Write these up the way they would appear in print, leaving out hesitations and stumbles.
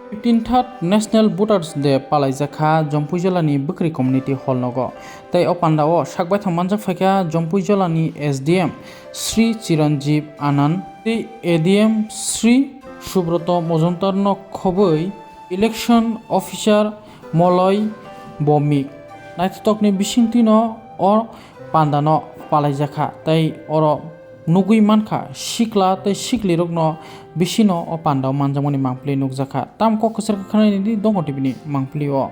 15th National Voters Day palaijaka Jompu Jilani Bukri Community Hall nogo tei o pandao sakbai thangmanjak phaikha Jompu Jilani SDM Sri Chiranjeev Anand tei ADM Sri Subroto Mojumdar no khoboi Election Officer Molloy Bomik naitokni bisingti no o pandano palaijaka tei oro nugui mankha sikla tei siklirok no bisino o pandao manjamoni mangpli nugjaka tam ko kusar khanai ni dongo tibini mangpli o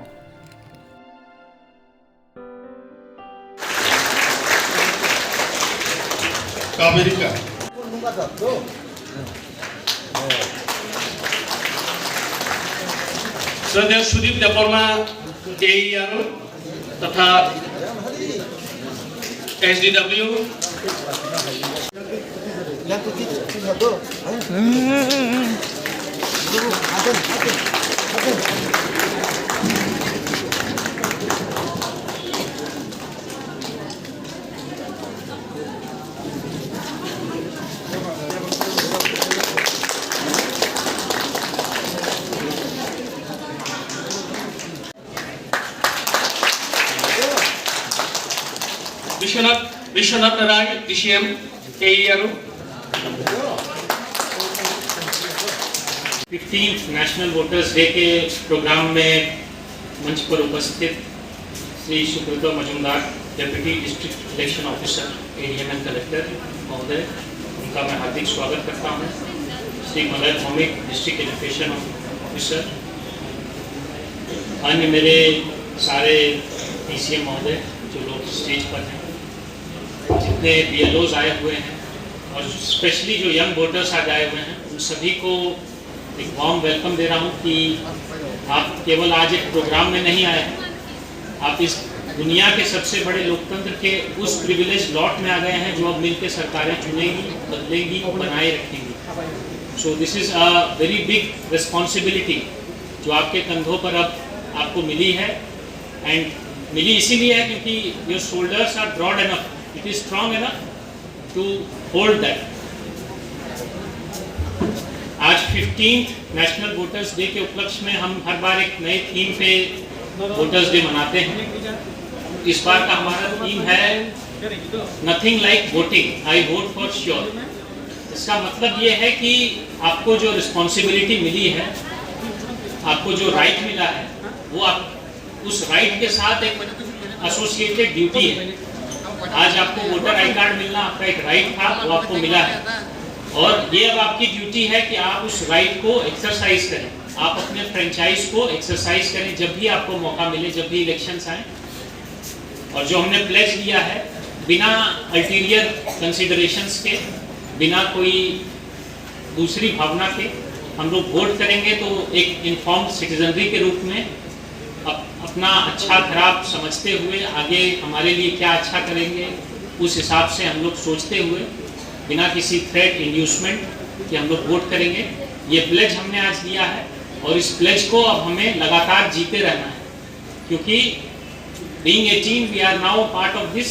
Amerika Sudhir Sudip Deparma AER तथा SDW विश्वनाथ नारायण DCM AER 15th national voters day के programme में मंच पर उपस्थित Shri Subrato Majumdar deputy district election officer ADM and collector महोदय उनका मैं हार्दिक स्वागत करता हूं। Shri Malay Bhowmik district education officer, अन्य मेरे सारे DCM महोदय जो लोग स्टेज पर हैं, जितने BLOs आए हुए हैं और स्पेशली जो यंग वोटर्स आज आए हुए हैं, उन सभी को एक वार्म वेलकम दे रहा हूं कि आप केवल आज एक प्रोग्राम में नहीं आए हैं, आप इस दुनिया के सबसे बड़े लोकतंत्र के उस प्रिविलेज लॉट में आ गए हैं जो अब मिलकर सरकारें चुनेगी, बदलेंगी, बनाए रखेंगी। So this is a very big responsibility जो आपके कंधों पर अब आपको मिली है, एंड मिली इसीलिए है क्योंकि your shoulders are broad enough, it is strong enough to hold that. आज 15th नेशनल वोटर्स डे के उपलक्ष्य में हम हर बार एक नए थीम पे वोटर्स डे मनाते हैं। इस बार का हमारा थीम है nothing like voting, I vote for sure. इसका मतलब ये है कि आपको जो रिस्पॉन्सिबिलिटी मिली है, आपको जो राइट मिला है, वो आप उस राइट के साथ एक एसोसिएटेड ड्यूटी है। आज आपको वोटर आई कार्ड मिलना आपका एक राइट था, वो आपको मिला है, और ये अब आपकी ड्यूटी है कि आप उस राइट को एक्सरसाइज करें, आप अपने फ्रेंचाइज को एक्सरसाइज करें जब भी आपको मौका मिले, जब भी इलेक्शंस आए। और जो हमने प्लेज लिया है, बिना अल्टीरियर कंसिडरेशंस के, बिना कोई दूसरी भावना के हम लोग वोट करेंगे, तो एक इन्फॉर्म्ड सिटीजनरी के रूप में अपना अच्छा खराब समझते हुए आगे हमारे लिए क्या अच्छा करेंगे, उस हिसाब से हम लोग सोचते हुए, बिना किसी थ्रेट इंड्यूसमेंट कि हम लोग वोट करेंगे। ये प्लेज हमने आज लिया है और इस प्लेज को अब हमें लगातार जीते रहना है, क्योंकि being 18 we are now part of this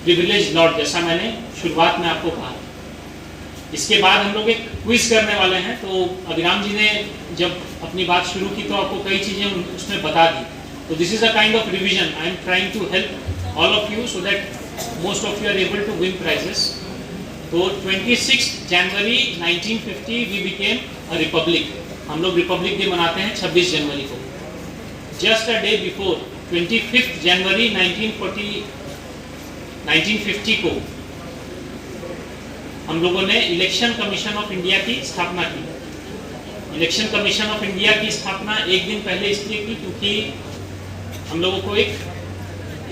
privilege lot, जैसा मैंने शुरुआत में आपको कहा। इसके बाद हम लोग एक क्विज करने वाले हैं। तो अभिराम जी ने जब अपनी बात शुरू की तो आपको कई चीज़ें उसमें बता दी। तो this is a kind of revision, I am trying to help all of you so that most of you are able to win prizes. तो 26 January 1950 we became a republic. हम लोग रिपब्लिक डे मनाते हैं 26 जनवरी को। Just a day before 25 जनवरी 1950 को हम लोगों ने इलेक्शन कमीशन ऑफ इंडिया की स्थापना की। इलेक्शन कमीशन ऑफ इंडिया की स्थापना एक दिन पहले इसलिए की क्योंकि हम लोगों को एक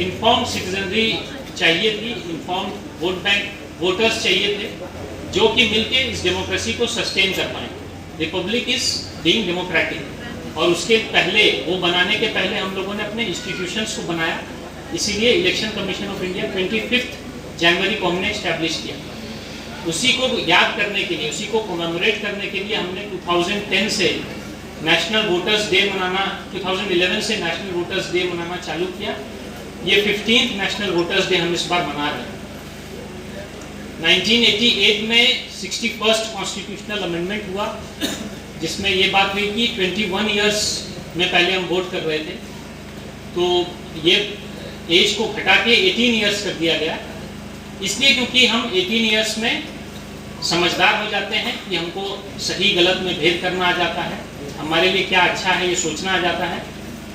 इन्फॉर्म्ड सिटीजनरी चाहिए थी, इन्फॉर्म्ड वोट बैंक वोटर्स चाहिए थे, जो कि मिलके इस डेमोक्रेसी को सस्टेन कर पाए। रिपब्लिक इज बीइंग डेमोक्रेटिक, और उसके पहले, वो बनाने के पहले हम लोगों ने अपने इंस्टीट्यूशंस को बनाया। इसीलिए इलेक्शन कमीशन ऑफ इंडिया 25 जनवरी को हमने एस्टैब्लिश किया। उसी को याद करने के लिए, उसी को कमेमोरेट करने के लिए हमने 2010 से नेशनल वोटर्स डे मनाना, 2011 से नेशनल वोटर्स डे मनाना चालू किया। ये 15th नेशनल वोटर्स डे हम इस बार मना रहे हैं। 1988 में 61st कॉन्स्टिट्यूशनल अमेंडमेंट हुआ, जिसमें ये बात हुई कि 21 इयर्स में पहले हम वोट कर रहे थे, तो ये एज को घटा के 18 इयर्स कर दिया गया, इसलिए क्योंकि हम 18 इयर्स में समझदार हो जाते हैं कि हमको सही गलत में भेद करना आ जाता है, हमारे लिए क्या अच्छा है ये सोचना आ जाता है,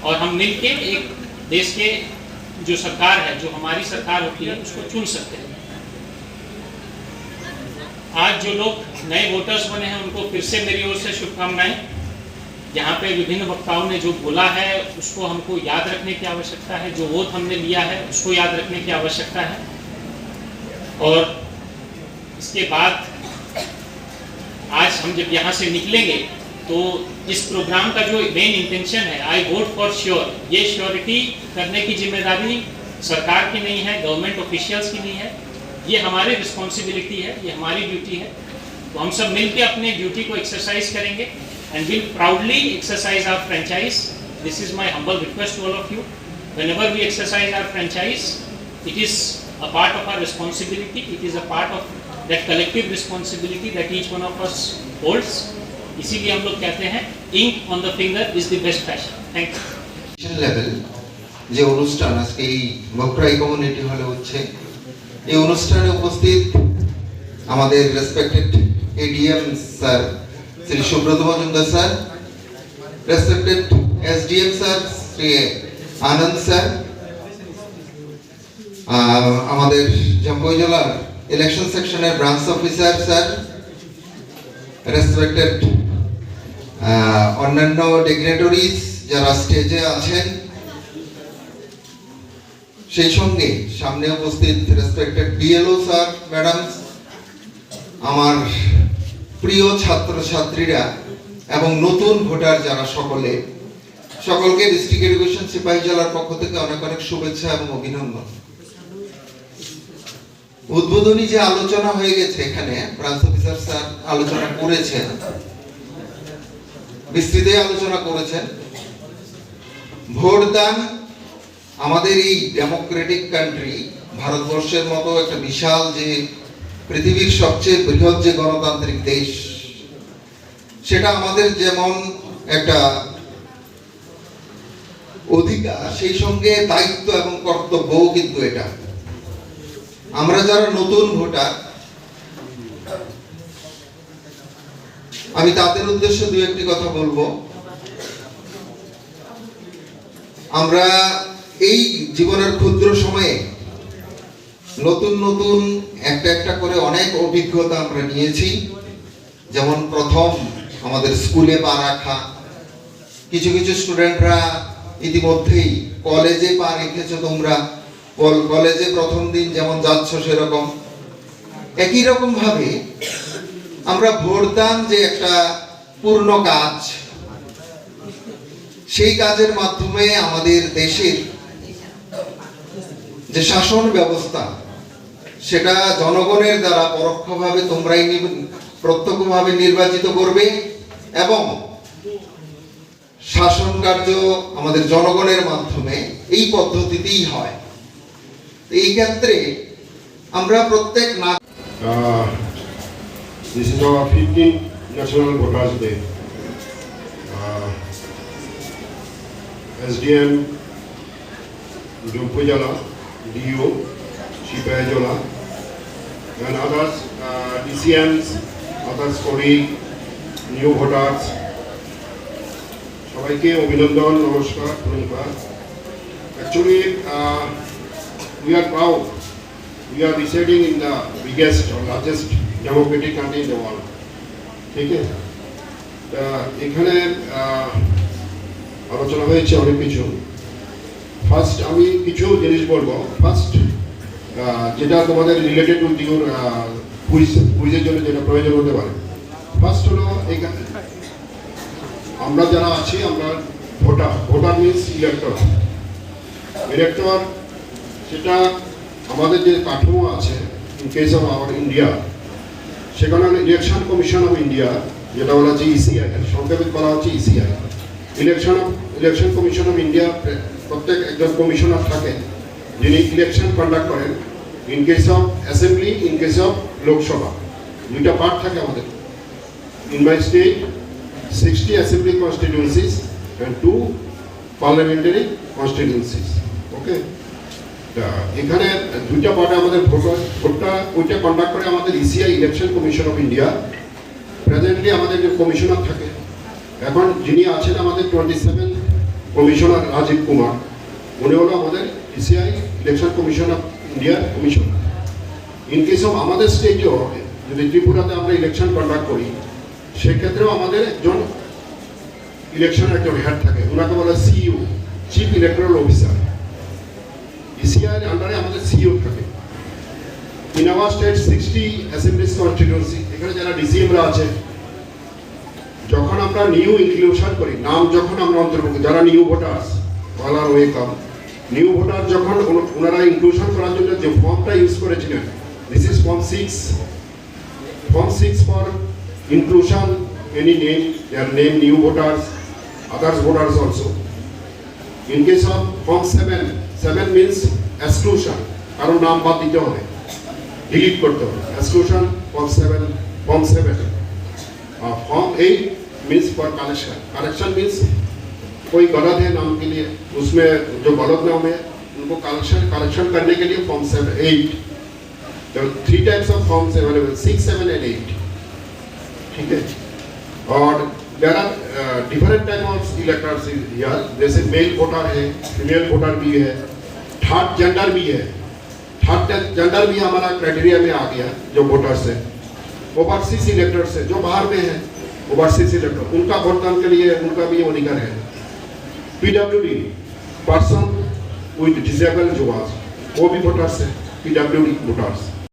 और हम मिलके एक देश के जो सरकार है, जो हमारी सरकार होती है, उसको चुन सकते हैं। आज जो लोग नए वोटर्स बने हैं उनको फिर से मेरी ओर से शुभकामनाएं। यहाँ पे विभिन्न वक्ताओं ने जो बोला है उसको हमको याद रखने की आवश्यकता है, जो वोट हमने लिया है उसको याद रखने की आवश्यकता है। और इसके बाद आज हम जब यहाँ से निकलेंगे तो इस प्रोग्राम का जो मेन इंटेंशन है, आई वोट फॉर श्योर, ये श्योरिटी करने की जिम्मेदारी सरकार की नहीं है, गवर्नमेंट ऑफिशियल्स की नहीं है, ये हमारी रिस्पॉन्सिबिलिटी है, ये हमारी ड्यूटी है। तो हम सब मिलकर अपने ड्यूटी को एक्सरसाइज करेंगे and will proudly exercise our franchise. This is my humble request to all of you. Whenever we exercise our franchise, it is a part of our responsibility. It is a part of that collective responsibility that each one of us holds. इसीलिए हम लोग कहते हैं ink on the finger is the best fashion. Thank you. Level যে অনুষ্ঠান আজকে এই বকরাই community হলে হচ্ছে, এই অনুষ্ঠানে উপস্থিত আমাদের respected ADM sir Shri Subrata Majumdar sir, respected SDM sir Shri Anand sir, আমাদের জম্পুই জেলার ইলেকশন সেকশনের ব্রাঞ্চ অফিসার স্যার, রেসপেক্টেড অন্যান্য ডিগনিটরিজ যারা স্টেজে আছেন, সেই সঙ্গে সামনে উপস্থিত রেসপেক্টেড বিএলও স্যার, ম্যাডাম, আমার প্রিয় ছাত্রছাত্রীরা এবং নতুন ভোটার যারা সকলকে ডিস্ট্রিক্ট এডুকেশন সিপাহী জেলার পক্ষ থেকে অনেক অনেক শুভেচ্ছা এবং অভিনন্দন। উদ্বোধনী যে আলোচনা হয়ে গেছে, এখানে ব্রাঞ্চ অফিসার স্যার আলোচনা করেছেন, বিস্তৃত আলোচনা করেছেন। ভোটদান আমাদের এই ডেমোক্রেটিক কান্ট্রি ভারতবর্ষের মতো একটা বিশাল, যে পৃথিবীর সবচেয়ে বৃহৎ যে গণতান্ত্রিক দেশ, সেটা আমাদের যেমন একটা অধিকার, সেই সঙ্গে দায়িত্ব এবং কর্তব্যও কিন্তু এটা। আমরা যারা নতুন ভোটার, আমি তাদের উদ্দেশ্যে দু একটি কথা বলবো। আমরা এই জীবনের ক্ষুদ্র সময়ে নতুন নতুন একটা করে অনেক অভিজ্ঞতা আমরা নিয়েছি। যেমন প্রথম আমাদের স্কুলে পা রাখা, কিছু কিছু স্টুডেন্টরা ইতিমধ্যেই কলেজে পা রেখেছো, তোমরা কলেজে প্রথম দিন যেমন যাচ্ছ সেরকম। একই রকম ভাবে আমরা ভোটদান যে একটা পূর্ণ কাজ, সেই কাজের মাধ্যমে আমাদের দেশের যে শাসন ব্যবস্থা, সেটা জনগণের দ্বারা পরোক্ষভাবে তোমরাই প্রত্যক্ষভাবে নির্বাচিত করবে, এবং শাসন কার্য আমাদের জনগণের মাধ্যমে এই পদ্ধতিতেই হয়। এই ক্ষেত্রে আমরা প্রত্যেক This is our 15th National Voters Day. SDM Jumpujala, DO, Shipayajala, and others, DCMs, others colleagues, new voters. সবাইকে অভিনন্দন, নমস্কার, ধন্যবাদ। Actually, we are proud. We are residing in the biggest or largest democratic country in the world. ঠিক আছে, এখানে আলোচনা হয়েছে অনেক কিছু। ফার্স্ট আমি কিছু জিনিস বলবো। ফার্স্ট যেটা তোমাদের রিলেটেড টু ইউর কুইজের জন্য যেটা প্রয়োজন হতে পারে, ফার্স্ট হলো এখানে আমরা যারা আছি, আমরা ভোটার মিনস ইলেক্টর। সেটা আমাদের যে কাঠামো আছে, in case of our India, সেখানে ইলেকশন কমিশন অফ ইন্ডিয়া, যেটা বলা হচ্ছে ইসিআই, সংক্ষেপে বলা হচ্ছে ECI. Election commission of India প্রত্যেক একজন কমিশনার থাকেন, যিনি ইলেকশন কন্ডাক্ট করেন in case of assembly, in case of Lok Sabha. দুইটা পার্ট থাকে আমাদের। In my state 60 assembly constituencies and 2 parliamentary constituencies. Okay. এখানে দুইটা পার্টে আমাদের ভোটটা ওইটা কন্ডাক্ট করে আমাদের ECI election commission of India. Presently আমাদের যে কমিশনার থাকে, এখন যিনি আছেন আমাদের 27 কমিশনার রাজীব কুমার, উনি হলো আমাদের ইসিআই ইলেকশন কমিশন অফ ইন্ডিয়ার কমিশনার। ইন কেস অফ আমাদের স্টেটেও যদি ত্রিপুরাতে আমরা ইলেকশন কন্ডাক্ট করি, সেক্ষেত্রেও আমাদের একজন ইলেকশন একজন হেড থাকে, ওনাকে বলা CEO, chief electoral officer. ECI এর আন্ডারে আমাদের সিইও থাকে। In our state 60 Assembly's constituency, এখানে যারা ডিসিএমরা আছে, যখন আমরা নিউ ইনক্লুশন করি, নাম যখন আমরা অন্তর্ভুক্ত, যারা নিউ ভোটার্স, অল আর ওয়েলকাম। নিউ ভোটার যখন ওনারা ইনক্লুশন করার জন্য যে ফর্মটা ইউজ করেছিলেন, this is form 6 for inclusion any name, there name new voters, others voters also. In case of form 7 means exclusion, কারণ নাম বাদ দিতে হবে, डिलीट करते हो, exclusion form 7। Form 8 means for correction. Correction means कोई गलत है नाम के लिए, उसमें जो गलत नाम है उनको करेक्शन करने के लिए फॉर्म 8। तो 3 types of forms available, 6, 7 and 8। ठीक है। और there are different type of electors here, जैसे मेल वोटर है, फीमेल वोटर भी है, थर्ड जेंडर भी है। थर्ड जेंडर भी हमारा क्राइटेरिया में आ गया। जो वोटर्स है, ओवरसीज इलेक्टर्स है, जो बाहर में है ओवरसीज इलेक्टर, उनका वोटदान के लिए उनका भी अधिकार है। पीडब्ल्यूडी, पर्सन विद डिसेबल जो वो भी वोटर्स है, पीडब्ल्यूडी वोटर्स।